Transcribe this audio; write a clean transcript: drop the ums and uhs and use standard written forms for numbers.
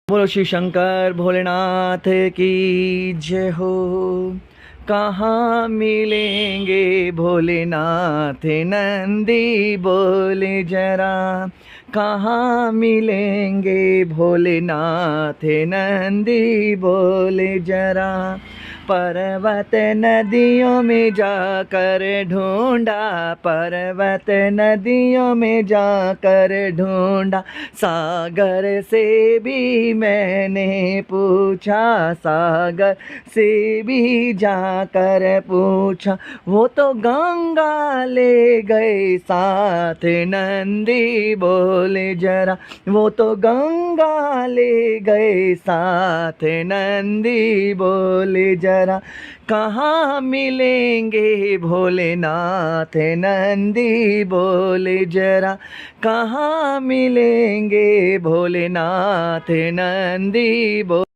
बोलो शिव शंकर भोलेनाथ की जय हो। कहाँ मिलेंगे भोलेनाथ नंदी बोले जरा। कहाँ मिलेंगे भोलेनाथ नंदी बोले जरा। पर्वत नदियों में जाकर ढूंढा, पर्वत नदियों में जाकर ढूंढा, सागर से भी मैंने पूछा, सागर से भी जाकर पूछा, वो तो गंगा ले गए साथ नंदी बोले जरा। वो तो गंगा ले गए साथ नंदी बोले जरा। कहाँ मिलेंगे भोलेनाथ नंदी बोले जरा। कहाँ मिलेंगे भोलेनाथ नंदी बोले।